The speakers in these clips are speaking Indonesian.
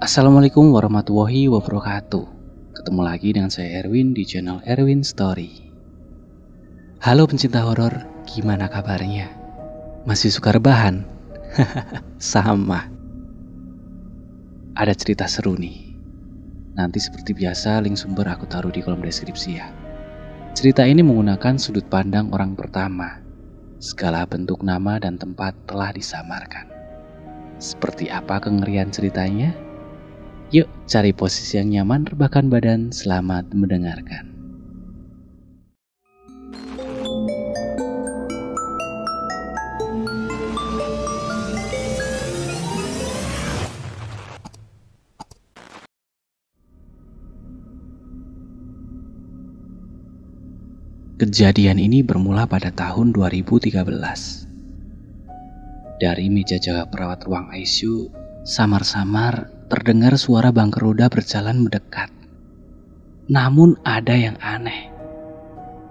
Assalamualaikum warahmatullahi wabarakatuh. Ketemu lagi dengan saya Erwin di channel Erwin Story. Halo pencinta horor, gimana kabarnya? Masih suka rebahan? Sama. Ada cerita seru nih. Nanti seperti biasa link sumber aku taruh di kolom deskripsi ya. Cerita ini menggunakan sudut pandang orang pertama. Segala bentuk nama dan tempat telah disamarkan. Seperti apa kengerian ceritanya? Yuk cari posisi yang nyaman, rebahkan badan, selamat mendengarkan. Kejadian ini bermula pada tahun 2013. Dari meja jaga perawat ruang ICU, samar-samar terdengar suara bangker roda berjalan mendekat. Namun ada yang aneh.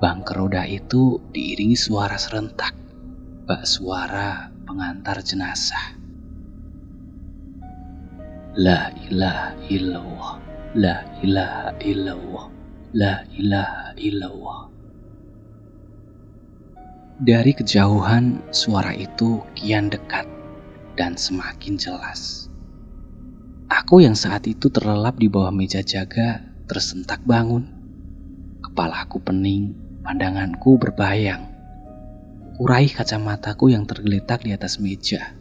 Bangker roda itu diiringi suara serentak, bak suara pengantar jenazah. La ilaha illallah, la ilaha illallah, la ilaha illallah. Dari kejauhan suara itu kian dekat dan semakin jelas. Aku yang saat itu terlelap di bawah meja jaga tersentak bangun. Kepalaku pening, pandanganku berbayang. Kuraih kacamataku yang tergeletak di atas meja.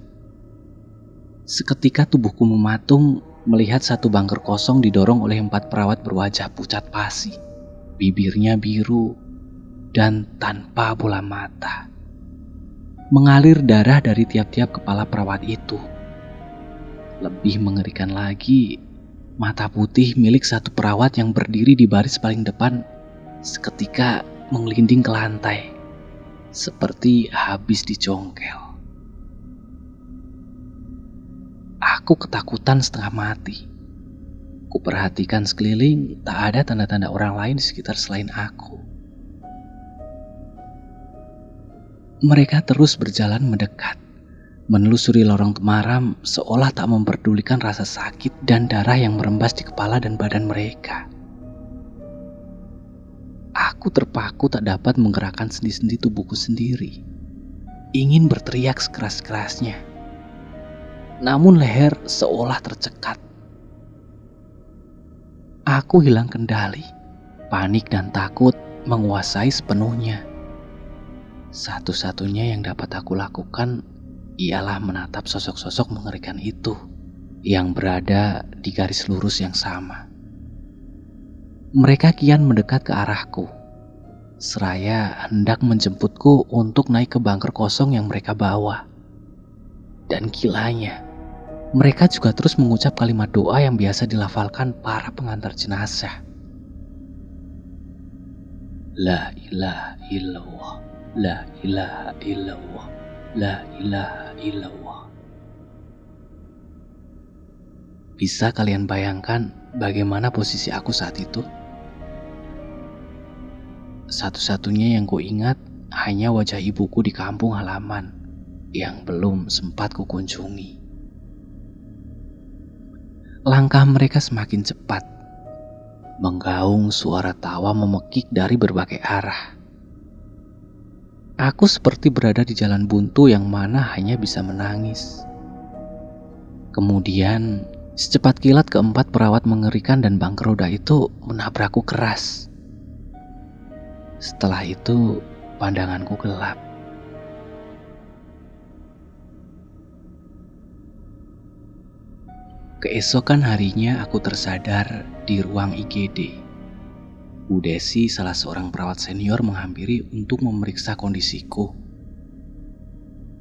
Seketika tubuhku mematung melihat satu bangker kosong didorong oleh 4 perawat berwajah pucat pasi. Bibirnya biru dan tanpa bola mata. Mengalir darah dari tiap-tiap kepala perawat itu. Lebih mengerikan lagi, mata putih milik satu perawat yang berdiri di baris paling depan seketika mengelinding ke lantai, seperti habis dicongkel. Aku ketakutan setengah mati. Kuperhatikan sekeliling, tak ada tanda-tanda orang lain di sekitar selain aku. Mereka terus berjalan mendekat, menelusuri lorong temaram seolah tak memperdulikan rasa sakit dan darah yang merembas di kepala dan badan mereka. Aku terpaku tak dapat menggerakkan sendi-sendi tubuhku sendiri. Ingin berteriak sekeras-kerasnya. Namun leher seolah tercekat. Aku hilang kendali. Panik dan takut menguasai sepenuhnya. Satu-satunya yang dapat aku lakukan ialah menatap sosok-sosok mengerikan itu yang berada di garis lurus yang sama. Mereka kian mendekat ke arahku, seraya hendak menjemputku untuk naik ke bangker kosong yang mereka bawa. Dan gilanya, mereka juga terus mengucap kalimat doa yang biasa dilafalkan para pengantar jenazah. La ilaha illallah, la ilaha illallah, la ilaha illallah. Bisa kalian bayangkan bagaimana posisi aku saat itu? Satu-satunya yang kuingat hanya wajah ibuku di kampung halaman yang belum sempat kukunjungi. Langkah mereka semakin cepat, menggaung suara tawa memekik dari berbagai arah. Aku seperti berada di jalan buntu yang mana hanya bisa menangis. Kemudian, secepat kilat keempat perawat mengerikan dan bangker roda itu menabrakku keras. Setelah itu, pandanganku gelap. Keesokan harinya aku tersadar di ruang IGD. Bu Desi, salah seorang perawat senior, menghampiri untuk memeriksa kondisiku.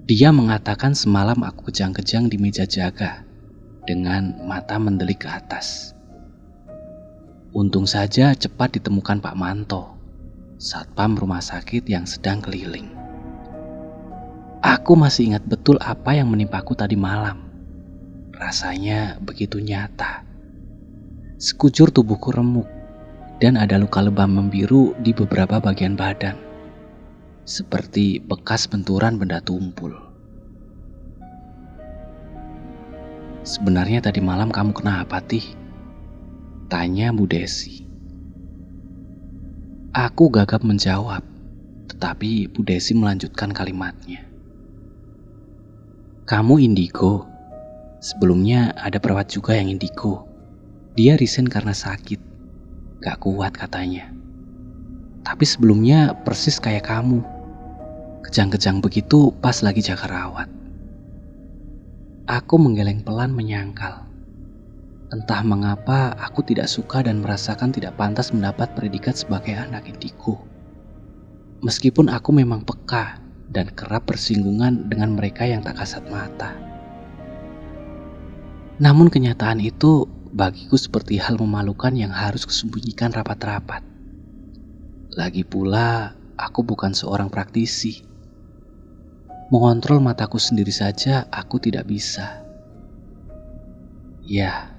Dia mengatakan semalam aku kejang-kejang di meja jaga dengan mata mendelik ke atas. Untung saja cepat ditemukan Pak Manto, satpam rumah sakit yang sedang keliling. Aku masih ingat betul apa yang menimpaku tadi malam. Rasanya begitu nyata. Sekujur tubuhku remuk dan ada luka lebam membiru di beberapa bagian badan, seperti bekas benturan benda tumpul. Sebenarnya tadi malam kamu kenapa, Tih? Tanya Bu Desi. Aku gagap menjawab, tetapi Bu Desi melanjutkan kalimatnya. Kamu indigo. Sebelumnya ada perawat juga yang indigo. Dia resign karena sakit. Gak kuat katanya. Tapi sebelumnya persis kayak kamu. Kejang-kejang begitu pas lagi jaga rawat. Aku menggeleng pelan menyangkal. Entah mengapa aku tidak suka dan merasakan tidak pantas mendapat predikat sebagai anak indigo. Meskipun aku memang peka dan kerap bersinggungan dengan mereka yang tak kasat mata. Namun kenyataan itu bagiku seperti hal memalukan yang harus kusembunyikan rapat-rapat. Lagi pula, aku bukan seorang praktisi. Mengontrol mataku sendiri saja aku tidak bisa. Ya,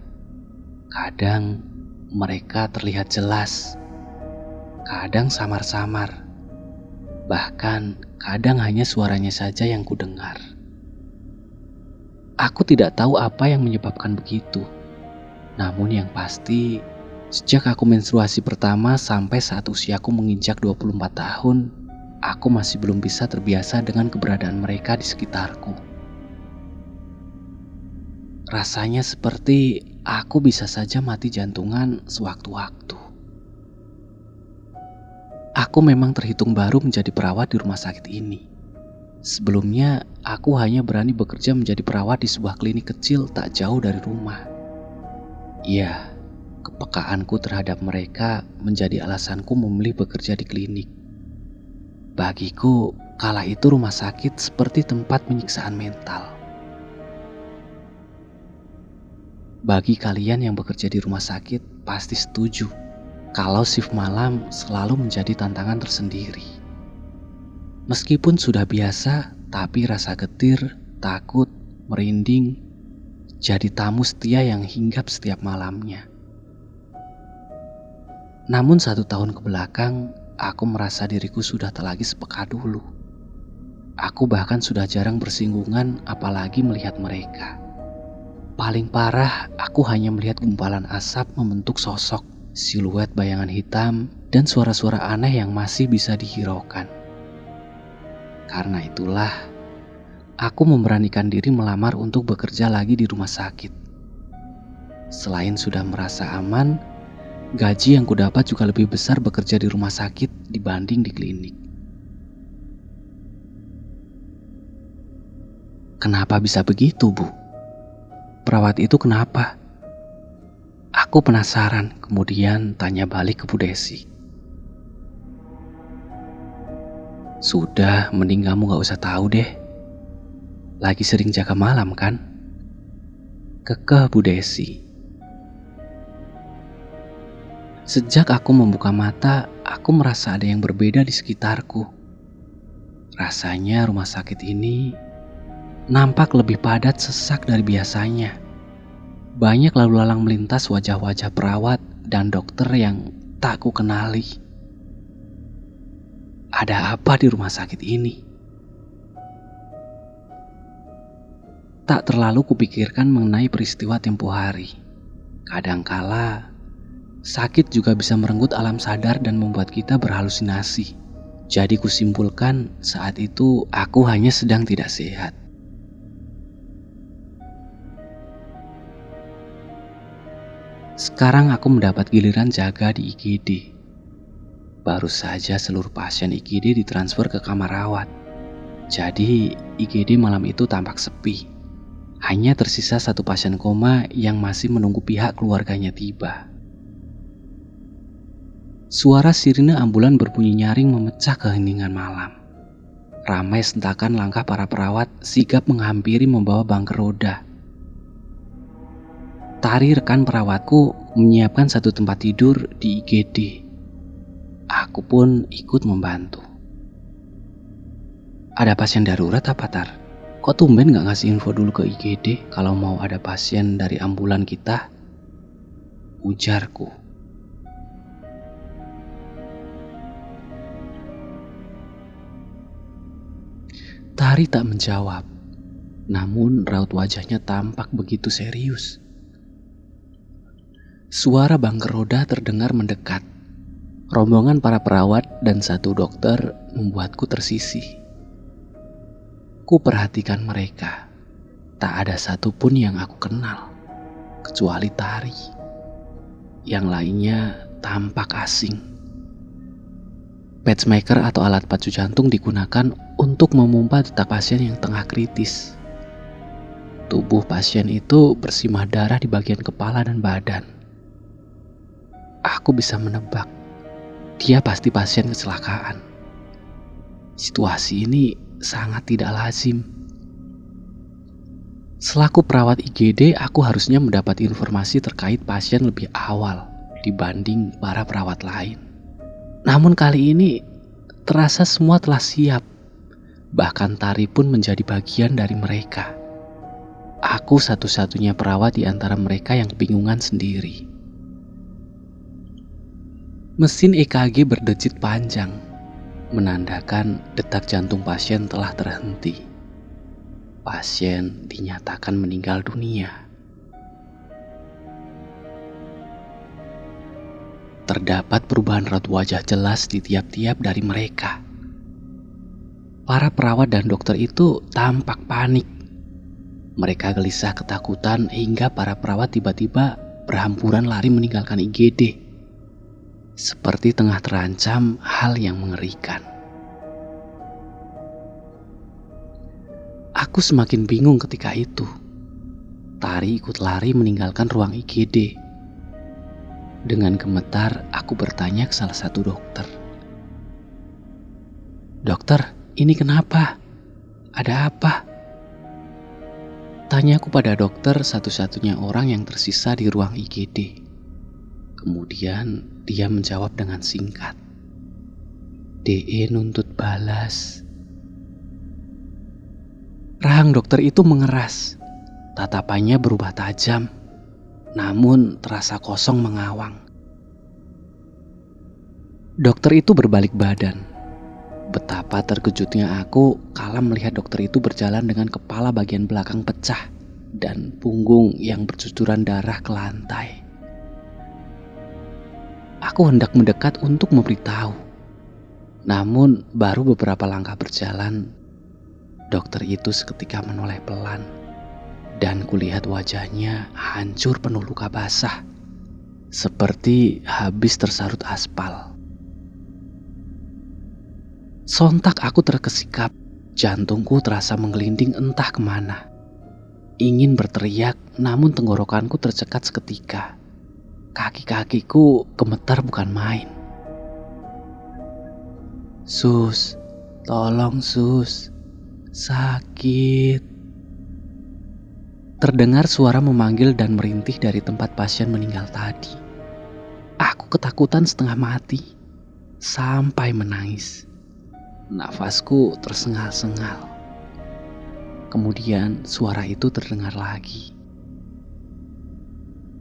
kadang mereka terlihat jelas, kadang samar-samar, bahkan kadang hanya suaranya saja yang kudengar. Aku tidak tahu apa yang menyebabkan begitu. Namun yang pasti, sejak aku menstruasi pertama sampai saat usiaku menginjak 24 tahun, aku masih belum bisa terbiasa dengan keberadaan mereka di sekitarku. Rasanya seperti aku bisa saja mati jantungan sewaktu-waktu. Aku memang terhitung baru menjadi perawat di rumah sakit ini. Sebelumnya, aku hanya berani bekerja menjadi perawat di sebuah klinik kecil tak jauh dari rumah. Iya, kepekaanku terhadap mereka menjadi alasanku memilih bekerja di klinik. Bagiku, kala itu rumah sakit seperti tempat penyiksaan mental. Bagi kalian yang bekerja di rumah sakit, pasti setuju kalau shift malam selalu menjadi tantangan tersendiri. Meskipun sudah biasa, tapi rasa getir, takut, merinding, jadi tamu setia yang hinggap setiap malamnya. Namun 1 tahun kebelakang, aku merasa diriku sudah tak lagi sepeka dulu. Aku bahkan sudah jarang bersinggungan apalagi melihat mereka. Paling parah, aku hanya melihat gumpalan asap membentuk sosok, siluet bayangan hitam, dan suara-suara aneh yang masih bisa dihiraukan. Karena itulah, aku memberanikan diri melamar untuk bekerja lagi di rumah sakit. Selain sudah merasa aman, gaji yang kudapat juga lebih besar bekerja di rumah sakit dibanding di klinik. Kenapa bisa begitu, Bu? Perawat itu kenapa? Aku penasaran, kemudian tanya balik ke Bu Desi. Sudah, mending kamu gak usah tahu deh. Lagi sering jaga malam kan? Kekeh Bu Desi. Sejak aku membuka mata, aku merasa ada yang berbeda di sekitarku. Rasanya rumah sakit ini nampak lebih padat sesak dari biasanya. Banyak lalu lalang melintas wajah-wajah perawat dan dokter yang tak ku kenali. Ada apa di rumah sakit ini? Tak terlalu kupikirkan mengenai peristiwa tempo hari. Kadangkala, sakit juga bisa merenggut alam sadar dan membuat kita berhalusinasi. Jadi kusimpulkan saat itu aku hanya sedang tidak sehat. Sekarang aku mendapat giliran jaga di IGD. Baru saja seluruh pasien IGD ditransfer ke kamar rawat. Jadi IGD malam itu tampak sepi. Hanya tersisa 1 pasien koma yang masih menunggu pihak keluarganya tiba. Suara sirine ambulan berbunyi nyaring memecah keheningan malam. Ramai sentakan langkah para perawat sigap menghampiri membawa bangker roda. Tari rekan perawatku menyiapkan 1 tempat tidur di IGD. Aku pun ikut membantu. Ada pasien darurat apa, Tar? Kok tumben gak ngasih info dulu ke IGD kalau mau ada pasien dari ambulan kita? Ujarku. Tari tak menjawab. namun raut wajahnya tampak begitu serius. Suara bangker roda terdengar mendekat. Rombongan para perawat dan satu dokter membuatku tersisih. Ku perhatikan mereka. Tak ada satupun yang aku kenal, kecuali Tari. Yang lainnya tampak asing. Pacemaker atau alat pacu jantung digunakan untuk memompa detak pasien yang tengah kritis. Tubuh pasien itu bersimbah darah di bagian kepala dan badan. Aku bisa menebak, dia pasti pasien kecelakaan. Situasi ini sangat tidak lazim. Selaku perawat IGD, aku harusnya mendapat informasi terkait pasien lebih awal dibanding para perawat lain. Namun kali ini terasa semua telah siap. Bahkan Tari pun menjadi bagian dari mereka. Aku satu-satunya perawat di antara mereka yang kebingungan sendiri. Mesin EKG berdecit panjang, menandakan detak jantung pasien telah terhenti. Pasien dinyatakan meninggal dunia. Terdapat perubahan raut wajah jelas di tiap-tiap dari mereka. Para perawat dan dokter itu tampak panik. Mereka gelisah ketakutan hingga para perawat tiba-tiba berhamburan lari meninggalkan IGD. Seperti tengah terancam hal yang mengerikan. Aku semakin bingung ketika itu. Tari ikut lari meninggalkan ruang IGD. Dengan gemetar, aku bertanya ke salah satu dokter. "Dokter, ini kenapa? Ada apa?" Tanyaku pada dokter, satu-satunya orang yang tersisa di ruang IGD. Kemudian dia menjawab dengan singkat. "DE nuntut balas." Rahang dokter itu mengeras. Tatapannya berubah tajam, namun terasa kosong mengawang. Dokter itu berbalik badan. Betapa terkejutnya aku kala melihat dokter itu berjalan dengan kepala bagian belakang pecah dan punggung yang bercucuran darah ke lantai. Aku hendak mendekat untuk memberitahu. Namun baru beberapa langkah berjalan, dokter itu seketika menoleh pelan, dan kulihat wajahnya hancur penuh luka basah, seperti habis tersarut aspal. Sontak aku terkesikap, jantungku terasa menggelinding entah kemana. Ingin berteriak, namun tenggorokanku tercekat seketika. Kaki-kakiku gemetar bukan main. "Sus, tolong sus, sakit." Terdengar suara memanggil dan merintih dari tempat pasien meninggal tadi. Aku ketakutan setengah mati, sampai menangis. Nafasku tersengal-sengal. Kemudian suara itu terdengar lagi.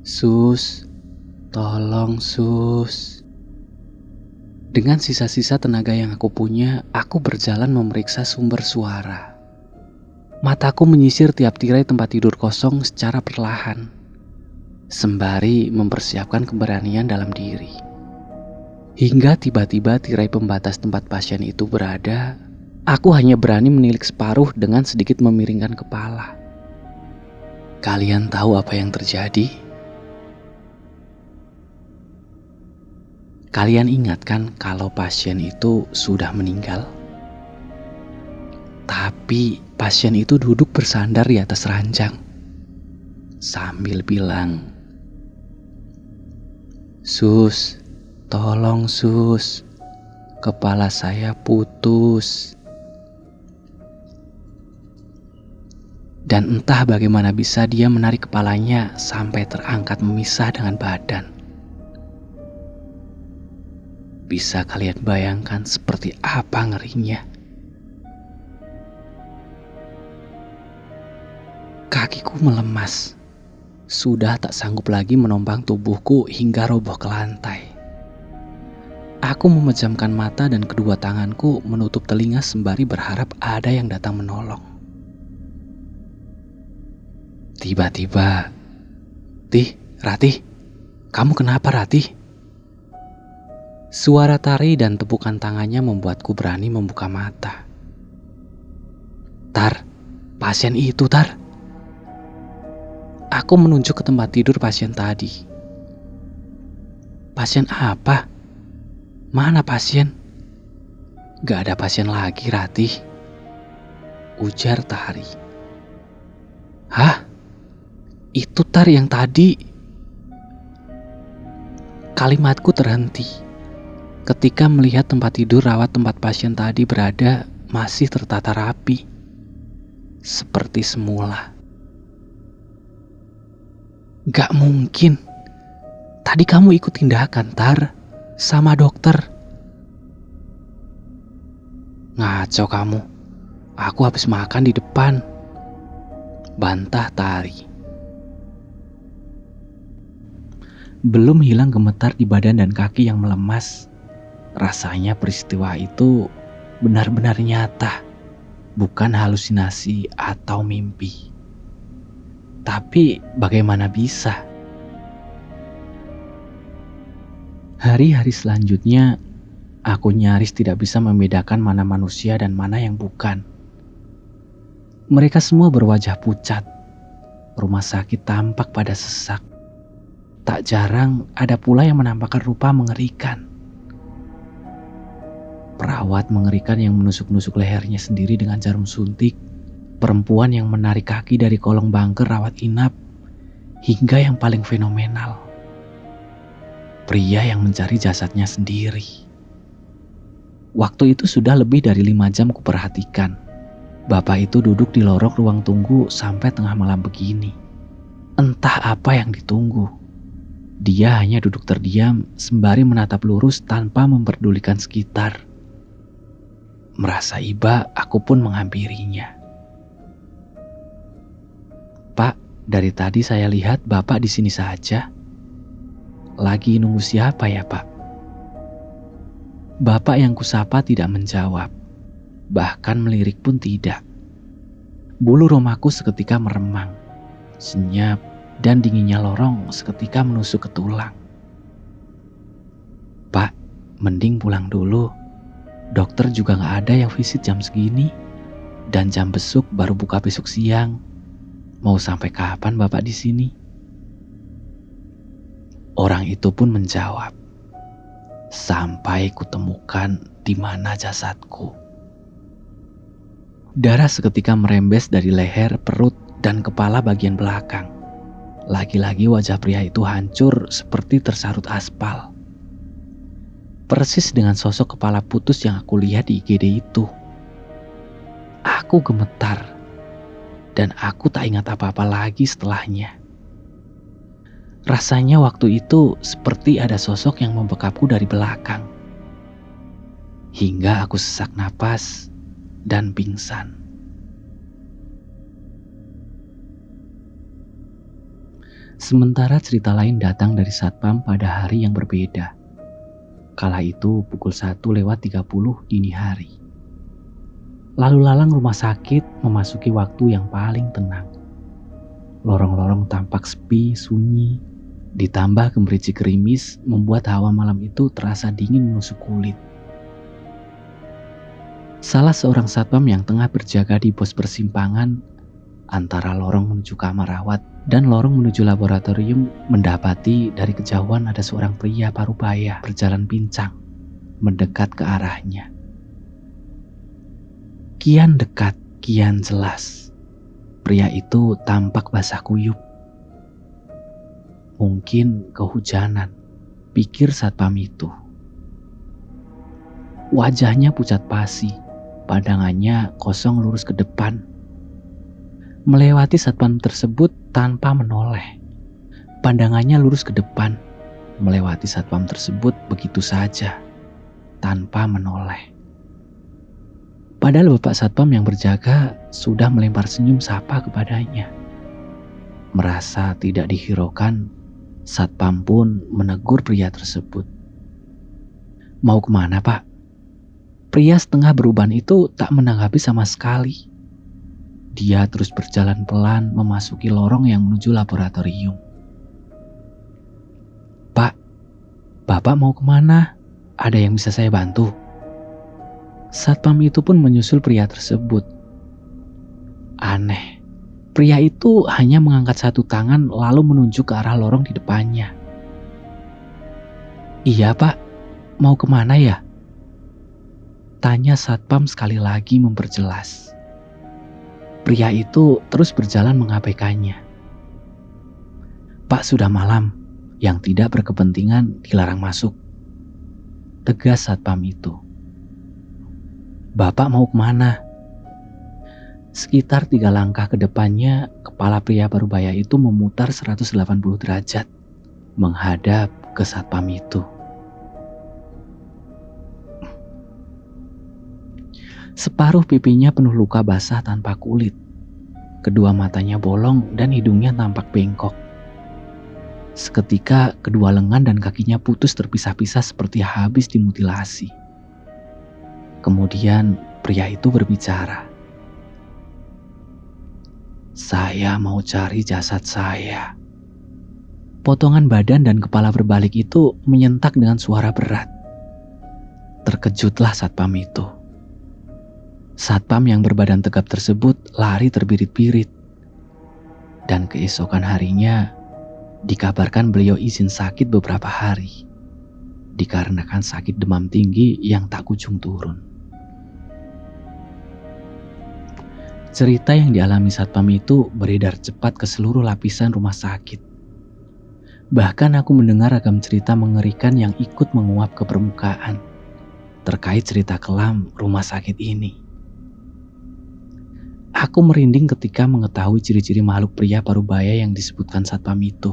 "Sus, tolong sus." Dengan sisa-sisa tenaga yang aku punya, aku berjalan memeriksa sumber suara. Mataku menyisir tiap tirai tempat tidur kosong secara perlahan, sembari mempersiapkan keberanian dalam diri. Hingga tiba-tiba tirai pembatas tempat pasien itu berada, aku hanya berani menilik separuh dengan sedikit memiringkan kepala. Kalian tahu apa yang terjadi? Kalian ingat kan kalau pasien itu sudah meninggal? Tapi pasien itu duduk bersandar di atas ranjang sambil bilang, "Sus, tolong sus, kepala saya putus." Dan entah bagaimana bisa dia menarik kepalanya sampai terangkat memisah dengan badan. Bisa kalian bayangkan seperti apa ngerinya? Kakiku melemas. Sudah tak sanggup lagi menompang tubuhku hingga roboh ke lantai. Aku memejamkan mata dan kedua tanganku menutup telinga sembari berharap ada yang datang menolong. Tiba-tiba, Ratih, kamu kenapa Ratih? Suara tari dan tepukan tangannya membuatku berani membuka mata. Tar, pasien itu Tar. Aku menunjuk ke tempat tidur pasien tadi. Pasien apa? Mana pasien? Gak ada pasien lagi Ratih, ujar Tari. Hah? Itu Tar yang tadi. Kalimatku terhenti ketika melihat tempat tidur rawat tempat pasien tadi berada masih tertata rapi, seperti semula. Gak mungkin. Tadi kamu ikut tindakan, Tar, sama dokter. Ngaco kamu. Aku habis makan di depan, bantah Tari. Belum hilang gemetar di badan dan kaki yang melemas. Rasanya peristiwa itu benar-benar nyata, bukan halusinasi atau mimpi. Tapi bagaimana bisa? Hari-hari selanjutnya, aku nyaris tidak bisa membedakan mana manusia dan mana yang bukan. Mereka semua berwajah pucat. Rumah sakit tampak pada sesak. Tak jarang ada pula yang menampakkan rupa mengerikan. Perawat mengerikan yang menusuk-nusuk lehernya sendiri dengan jarum suntik. Perempuan yang menarik kaki dari kolong bangker rawat inap. Hingga yang paling fenomenal, pria yang mencari jasadnya sendiri. Waktu itu sudah lebih dari 5 jam kuperhatikan. Bapak itu duduk di lorong ruang tunggu sampai tengah malam begini. Entah apa yang ditunggu. Dia hanya duduk terdiam sembari menatap lurus tanpa memperdulikan sekitar. Merasa iba, aku pun menghampirinya. Pak, dari tadi saya lihat Bapak di sini saja. Lagi nunggu siapa ya, Pak? Bapak yang kusapa tidak menjawab. Bahkan melirik pun tidak. Bulu romaku seketika meremang. Senyap dan dinginnya lorong seketika menusuk ke tulang. Pak, mending pulang dulu. Dokter juga gak ada yang visit jam segini. Dan jam besuk baru buka besok siang. Mau sampai kapan Bapak di sini? Orang itu pun menjawab, sampai kutemukan di mana jasadku. Darah seketika merembes dari leher, perut, dan kepala bagian belakang. Lagi-lagi wajah pria itu hancur seperti tersarut aspal. Persis dengan sosok kepala putus yang aku lihat di IGD itu. Aku gemetar, dan aku tak ingat apa-apa lagi setelahnya. Rasanya waktu itu seperti ada sosok yang membekapku dari belakang. Hingga aku sesak napas dan pingsan. Sementara cerita lain datang dari satpam pada hari yang berbeda. Kala itu pukul 1:30 dini hari. Lalu lalang rumah sakit memasuki waktu yang paling tenang. Lorong-lorong tampak sepi, sunyi. Ditambah gemericik gerimis membuat hawa malam itu terasa dingin menusuk kulit. Salah seorang satpam yang tengah berjaga di pos persimpangan antara lorong menuju kamar rawat dan lorong menuju laboratorium mendapati dari kejauhan ada seorang pria parubaya berjalan pincang mendekat ke arahnya. Kian dekat, kian jelas. Pria itu tampak basah kuyup. Mungkin kehujanan, pikir satpam itu. Wajahnya pucat pasi, pandangannya kosong lurus ke depan. Melewati satpam tersebut tanpa menoleh. Pandangannya lurus ke depan, melewati satpam tersebut begitu saja, tanpa menoleh. Padahal bapak satpam yang berjaga sudah melempar senyum sapa kepadanya. Merasa tidak dihiraukan, satpam pun menegur pria tersebut. Mau kemana, Pak? Pria setengah beruban itu tak menanggapi sama sekali. Dia terus berjalan pelan memasuki lorong yang menuju laboratorium. "Pak, Bapak mau kemana? Ada yang bisa saya bantu?" Satpam itu pun menyusul pria tersebut. Aneh, pria itu hanya mengangkat satu tangan lalu menunjuk ke arah lorong di depannya. "Iya Pak, mau kemana ya?" tanya Satpam sekali lagi memperjelas. Pria itu terus berjalan mengabaikannya. "Pak, sudah malam, yang tidak berkepentingan dilarang masuk," tegas Satpam itu. "Bapak mau kemana?" Sekitar 3 langkah ke depannya, kepala pria parubaya itu memutar 180 derajat, menghadap ke Satpam itu. Separuh pipinya penuh luka basah tanpa kulit. Kedua matanya bolong dan hidungnya tampak bengkok. Seketika kedua lengan dan kakinya putus terpisah-pisah seperti habis dimutilasi. Kemudian pria itu berbicara. "Saya mau cari jasad saya." Potongan badan dan kepala berbalik itu menyentak dengan suara berat. Terkejutlah Satpam itu. Satpam yang berbadan tegap tersebut lari terbirit-birit. Dan keesokan harinya, dikabarkan beliau izin sakit beberapa hari. Dikarenakan sakit demam tinggi yang tak kunjung turun. Cerita yang dialami Satpam itu beredar cepat ke seluruh lapisan rumah sakit. Bahkan aku mendengar ragam cerita mengerikan yang ikut menguap ke permukaan terkait cerita kelam rumah sakit ini. Aku merinding ketika mengetahui ciri-ciri makhluk pria parubaya yang disebutkan Satpam itu.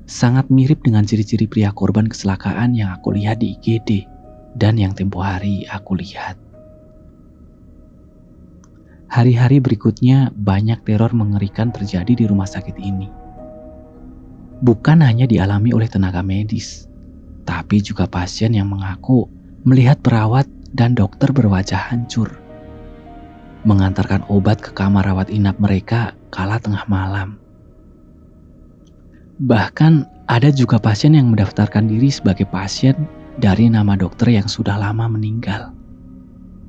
Sangat mirip dengan ciri-ciri pria korban kecelakaan yang aku lihat di IGD dan yang tempo hari aku lihat. Hari-hari berikutnya banyak teror mengerikan terjadi di rumah sakit ini. Bukan hanya dialami oleh tenaga medis, tapi juga pasien yang mengaku melihat perawat dan dokter berwajah hancur mengantarkan obat ke kamar rawat inap mereka kala tengah malam. Bahkan ada juga pasien yang mendaftarkan diri sebagai pasien dari nama dokter yang sudah lama meninggal.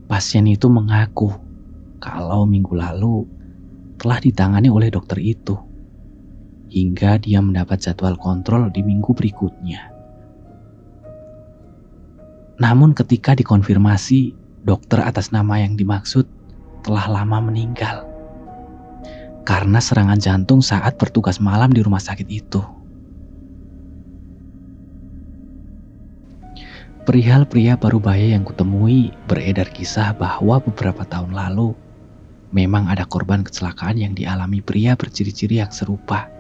Pasien itu mengaku kalau minggu lalu telah ditangani oleh dokter itu, hingga dia mendapat jadwal kontrol di minggu berikutnya. Namun ketika dikonfirmasi, dokter atas nama yang dimaksud telah lama meninggal karena serangan jantung saat bertugas malam di rumah sakit itu. Perihal pria parubaya yang kutemui, beredar kisah bahwa beberapa tahun lalu memang ada korban kecelakaan yang dialami pria berciri-ciri yang serupa.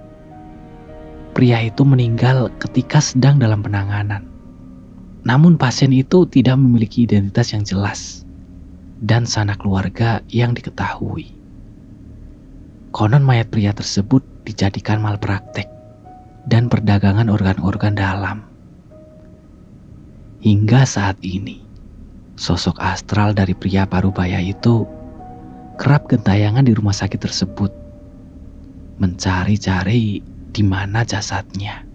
Pria itu meninggal ketika sedang dalam penanganan. Namun pasien itu tidak memiliki identitas yang jelas dan sanak keluarga yang diketahui. Konon mayat pria tersebut dijadikan malpraktek dan perdagangan organ-organ dalam. Hingga saat ini, sosok astral dari pria parubaya itu kerap gentayangan di rumah sakit tersebut, mencari-cari di mana jasadnya.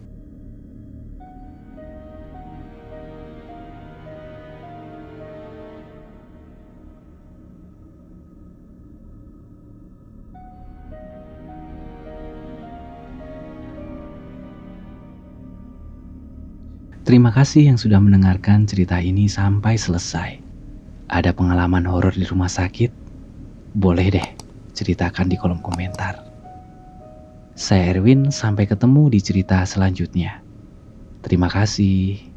Terima kasih yang sudah mendengarkan cerita ini sampai selesai. Ada pengalaman horor di rumah sakit? Boleh deh, ceritakan di kolom komentar. Saya Erwin, sampai ketemu di cerita selanjutnya. Terima kasih.